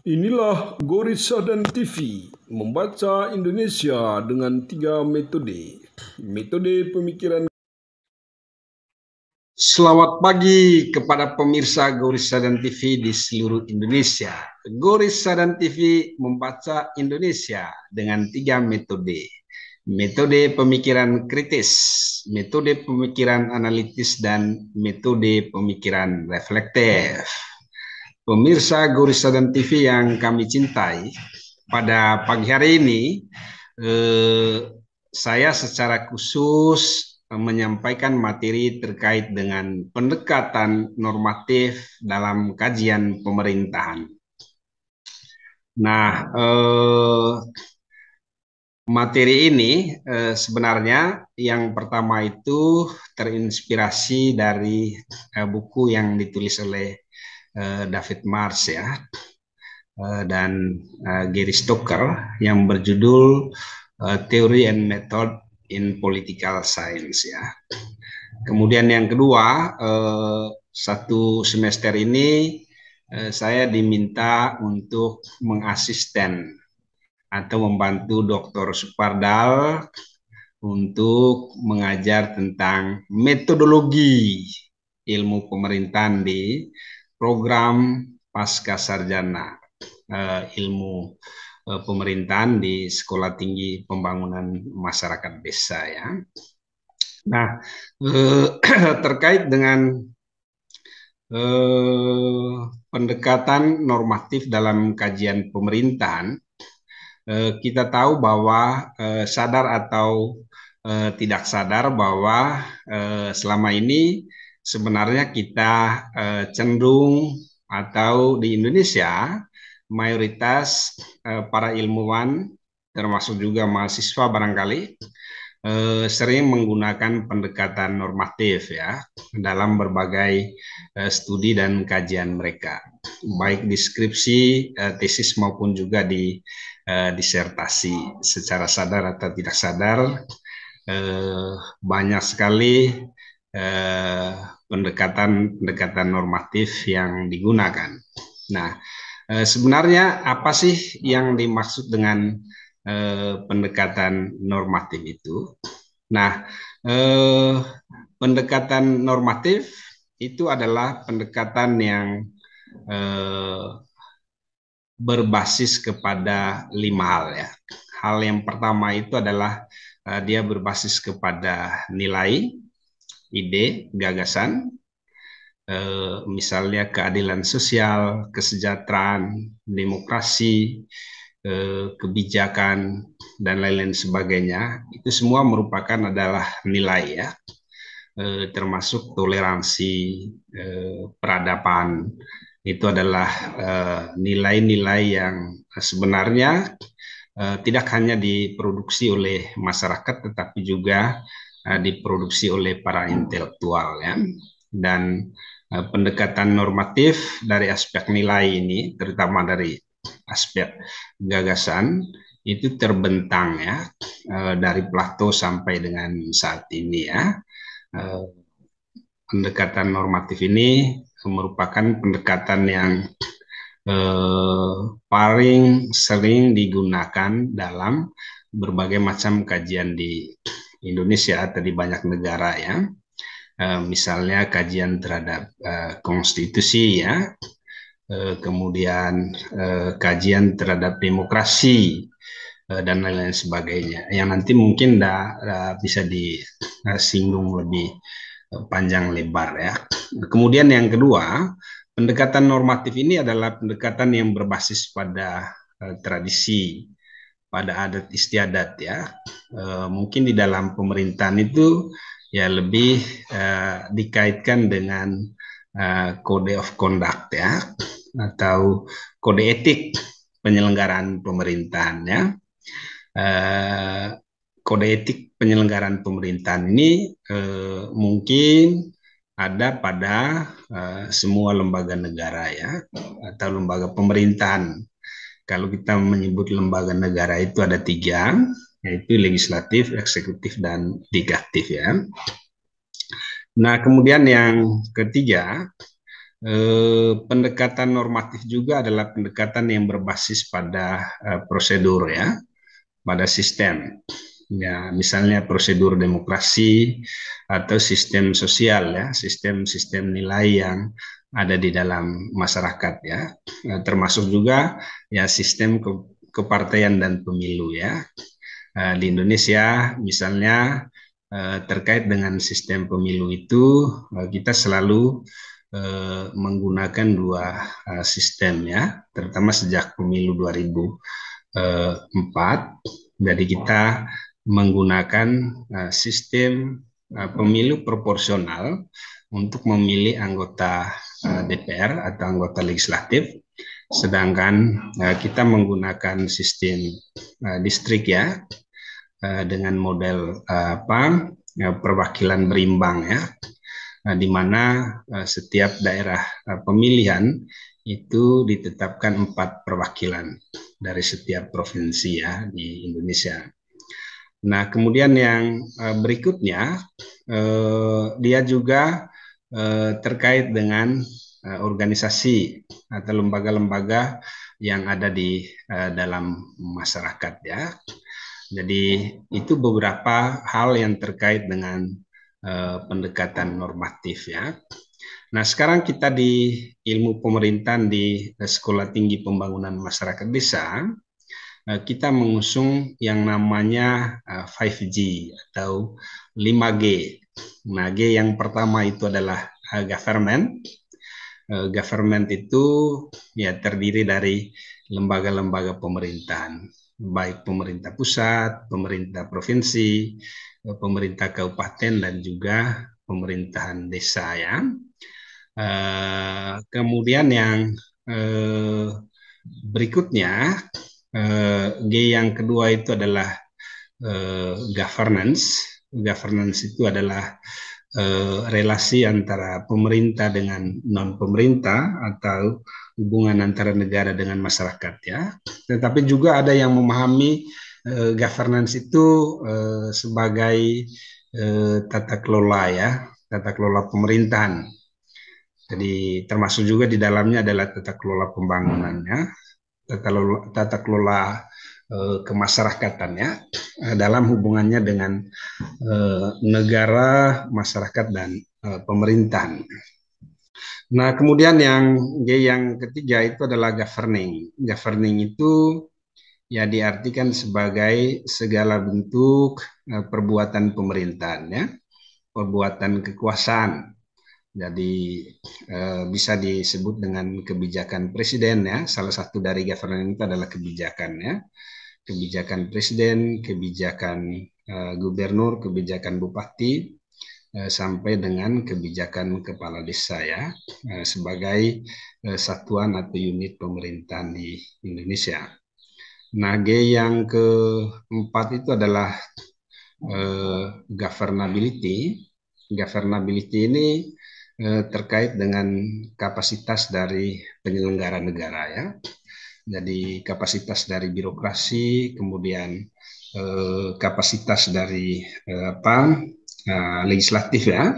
Inilah Gorissa dan TV, membaca Indonesia dengan 3 metode. Metode pemikiran. Selamat pagi kepada pemirsa Gorissa dan TV di seluruh Indonesia. Gorissa dan TV membaca Indonesia dengan 3 metode. Metode pemikiran kritis, metode pemikiran analitis, dan metode pemikiran reflektif. Pemirsa Gorissa dan TV yang kami cintai, pada pagi hari ini saya secara khusus menyampaikan materi terkait dengan pendekatan normatif dalam kajian pemerintahan. Nah, materi ini sebenarnya yang pertama itu terinspirasi dari buku yang ditulis oleh David Marsh ya, dan Gary Stoker yang berjudul Theory and Method in Political Science ya. Kemudian yang kedua, satu semester ini saya diminta untuk mengasisten atau membantu Dr. Supardal untuk mengajar tentang metodologi ilmu pemerintahan di program pasca sarjana ilmu pemerintahan di Sekolah Tinggi Pembangunan Masyarakat Desa ya. Nah, terkait dengan pendekatan normatif dalam kajian pemerintahan, kita tahu bahwa sadar atau tidak sadar bahwa selama ini sebenarnya kita cenderung atau di Indonesia mayoritas para ilmuwan termasuk juga mahasiswa barangkali sering menggunakan pendekatan normatif ya dalam berbagai studi dan kajian mereka, baik di skripsi, tesis maupun juga di disertasi. Secara sadar atau tidak sadar banyak sekali pendekatan normatif yang digunakan. Nah, sebenarnya apa sih yang dimaksud dengan pendekatan normatif itu? Nah, pendekatan normatif itu adalah pendekatan yang berbasis kepada 5 hal ya. Hal yang pertama itu adalah dia berbasis kepada nilai, ide, gagasan, misalnya keadilan sosial, kesejahteraan, demokrasi, kebijakan, dan lain-lain sebagainya. Itu semua merupakan adalah nilai ya, termasuk toleransi, peradaban. Itu adalah nilai-nilai yang sebenarnya tidak hanya diproduksi oleh masyarakat, tetapi juga diproduksi oleh para intelektual ya. Dan pendekatan normatif dari aspek nilai ini, terutama dari aspek gagasan, itu terbentang ya dari Plato sampai dengan saat ini ya. Pendekatan normatif ini merupakan pendekatan yang paling sering digunakan dalam berbagai macam kajian di Indonesia atau di banyak negara ya. Misalnya kajian terhadap konstitusi ya, kemudian kajian terhadap demokrasi dan lain-lain sebagainya, yang nanti mungkin bisa disinggung lebih panjang lebar ya. Kemudian yang kedua, pendekatan normatif ini adalah pendekatan yang berbasis pada tradisi, pada adat istiadat ya. Mungkin di dalam pemerintahan itu ya lebih dikaitkan dengan code of conduct ya, atau kode etik penyelenggaraan pemerintahan ya. Kode etik penyelenggaraan pemerintahan ini mungkin ada pada semua lembaga negara ya, atau lembaga pemerintahan. Kalau kita menyebut lembaga negara itu ada 3, yaitu legislatif, eksekutif, dan yudikatif ya. Nah, kemudian yang ketiga, pendekatan normatif juga adalah pendekatan yang berbasis pada prosedur ya, pada sistem. Ya, misalnya prosedur demokrasi atau sistem sosial ya, sistem-sistem nilai yang ada di dalam masyarakat ya. Termasuk juga ya sistem kepartaian dan pemilu ya. Di Indonesia misalnya terkait dengan sistem pemilu itu kita selalu menggunakan dua sistem ya, terutama sejak pemilu 2004. Jadi kita menggunakan sistem pemilu proporsional untuk memilih anggota DPR atau anggota legislatif, sedangkan kita menggunakan sistem distrik ya, dengan model perwakilan berimbang ya, di mana setiap daerah pemilihan itu ditetapkan 4 perwakilan dari setiap provinsi ya di Indonesia. Nah, kemudian yang berikutnya dia juga terkait dengan organisasi atau lembaga-lembaga yang ada di dalam masyarakat ya. Jadi itu beberapa hal yang terkait dengan pendekatan normatif ya. Nah, sekarang kita di ilmu pemerintahan di Sekolah Tinggi Pembangunan Masyarakat Desa, kita mengusung yang namanya 5G atau 5G. Nah, G yang pertama itu adalah government. Government itu ya terdiri dari lembaga-lembaga pemerintahan, baik pemerintah pusat, pemerintah provinsi, pemerintah kabupaten, dan juga pemerintahan desa ya. Kemudian yang berikutnya, G yang kedua itu adalah governance. Governance itu adalah relasi antara pemerintah dengan non-pemerintah atau hubungan antara negara dengan masyarakat ya. Tetapi juga ada yang memahami governance itu sebagai tata kelola ya, tata kelola pemerintahan. Jadi termasuk juga di dalamnya adalah tata kelola pembangunannya, tata kelola kemasyarakatan dalam hubungannya dengan negara, masyarakat, dan pemerintahan. Nah, kemudian yang G yang ketiga itu adalah governing. Governing itu ya diartikan sebagai segala bentuk perbuatan pemerintahan ya, perbuatan kekuasaan. Jadi bisa disebut dengan kebijakan presiden ya. Salah satu dari governing itu adalah kebijakan ya. Kebijakan presiden, kebijakan gubernur, kebijakan bupati, sampai dengan kebijakan kepala desa ya, sebagai satuan atau unit pemerintahan di Indonesia. Nah, G yang keempat itu adalah governability. Governability ini terkait dengan kapasitas dari penyelenggara negara ya. Jadi kapasitas dari birokrasi, kemudian kapasitas dari legislatif ya,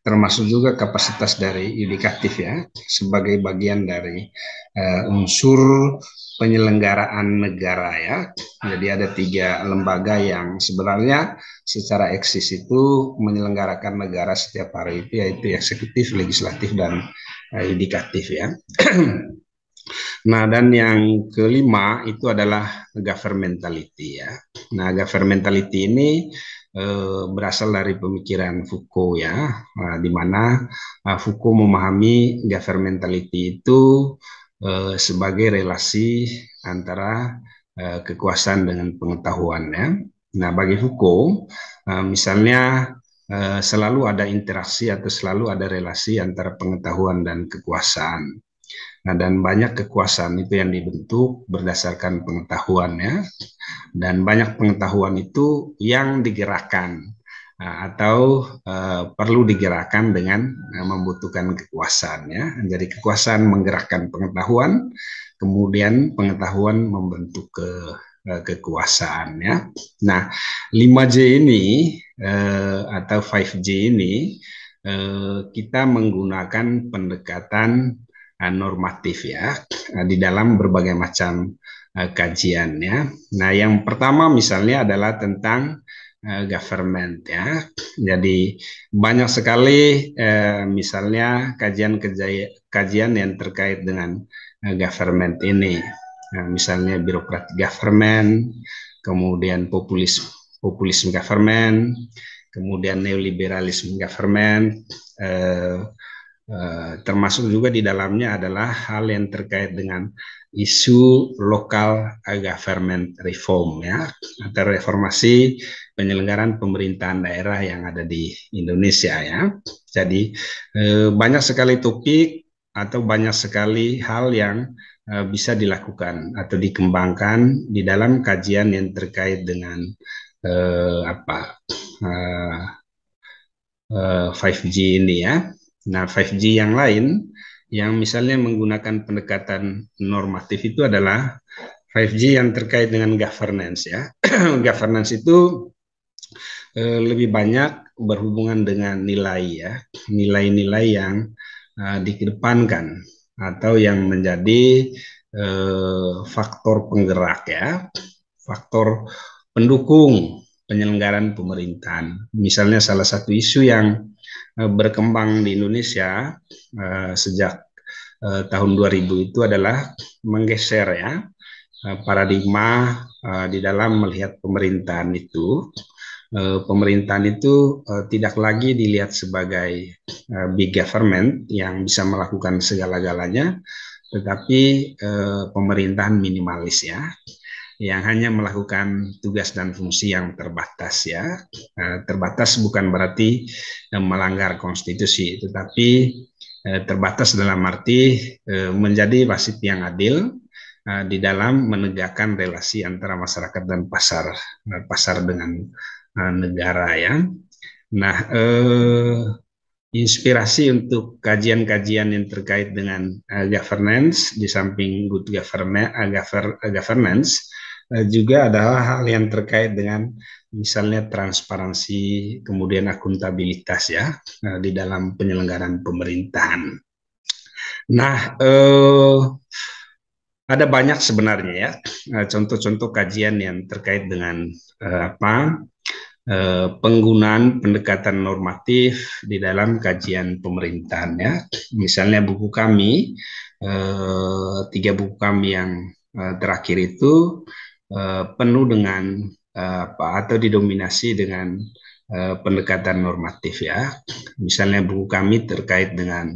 termasuk juga kapasitas dari yudikatif ya, sebagai bagian dari unsur penyelenggaraan negara ya. Jadi ada 3 lembaga yang sebenarnya secara eksis itu menyelenggarakan negara setiap hari itu, yaitu eksekutif, legislatif, dan yudikatif ya. Nah, dan yang kelima itu adalah governmentality ya. Nah, governmentality ini berasal dari pemikiran Foucault ya, di mana Foucault memahami governmentality itu sebagai relasi antara kekuasaan dengan pengetahuan ya. Nah, bagi Foucault, misalnya selalu ada interaksi atau selalu ada relasi antara pengetahuan dan kekuasaan. Nah, dan banyak kekuasaan itu yang dibentuk berdasarkan pengetahuan ya, dan banyak pengetahuan itu yang digerakkan atau perlu digerakkan dengan membutuhkan kekuasaan ya. Jadi kekuasaan menggerakkan pengetahuan, kemudian pengetahuan membentuk kekuasaan ya. Nah, 5J ini atau 5J ini kita menggunakan pendekatan normatif ya di dalam berbagai macam kajian ya. Nah, yang pertama misalnya adalah tentang government ya. Jadi banyak sekali misalnya kajian yang terkait dengan government ini. Nah, misalnya birokratik government, kemudian populisme government, kemudian neoliberalisme government, termasuk juga di dalamnya adalah hal yang terkait dengan isu local government reform ya, atau reformasi penyelenggaraan pemerintahan daerah yang ada di Indonesia ya. Jadi banyak sekali topik atau banyak sekali hal yang bisa dilakukan atau dikembangkan di dalam kajian yang terkait dengan 5G ini ya. Nah, 5G yang lain yang misalnya menggunakan pendekatan normatif itu adalah 5G yang terkait dengan governance ya. Governance itu lebih banyak berhubungan dengan nilai ya, nilai-nilai yang dikedepankan atau yang menjadi faktor penggerak ya, faktor pendukung penyelenggaraan pemerintahan. Misalnya salah satu isu yang berkembang di Indonesia sejak tahun 2000 itu adalah menggeser ya paradigma di dalam melihat pemerintahan itu. Pemerintahan itu tidak lagi dilihat sebagai big government yang bisa melakukan segala-galanya, tetapi pemerintahan minimalis ya, yang hanya melakukan tugas dan fungsi yang terbatas ya. Terbatas bukan berarti melanggar konstitusi, tetapi terbatas dalam arti menjadi wasit yang adil di dalam menegakkan relasi antara masyarakat dan pasar dengan negara ya. Nah, inspirasi untuk kajian-kajian yang terkait dengan governance di samping good governance juga adalah hal yang terkait dengan misalnya transparansi, kemudian akuntabilitas ya di dalam penyelenggaraan pemerintahan. Nah, ada banyak sebenarnya ya contoh-contoh kajian yang terkait dengan penggunaan pendekatan normatif di dalam kajian pemerintahan ya. Misalnya buku kami, 3 buku kami yang terakhir itu penuh dengan atau didominasi dengan pendekatan normatif ya. Misalnya buku kami terkait dengan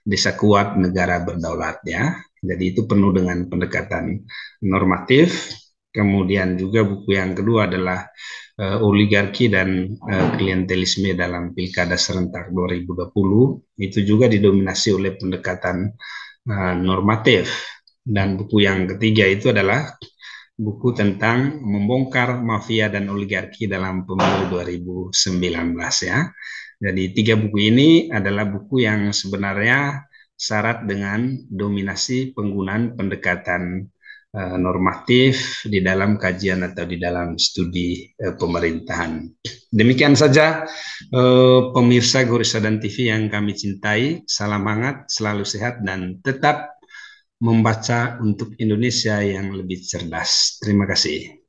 Desa Kuat Negara Berdaulat ya. Jadi itu penuh dengan pendekatan normatif. Kemudian juga buku yang kedua adalah oligarki dan klientelisme dalam Pilkada Serentak 2020. Itu juga didominasi oleh pendekatan normatif. Dan buku yang ketiga itu adalah buku tentang membongkar mafia dan oligarki dalam pemilu 2019 ya. Jadi 3 buku ini adalah buku yang sebenarnya syarat dengan dominasi penggunaan pendekatan normatif di dalam kajian atau di dalam studi pemerintahan. Demikian saja pemirsa Gorisadan TV yang kami cintai. Salam hangat, selalu sehat, dan tetap membaca untuk Indonesia yang lebih cerdas. Terima kasih.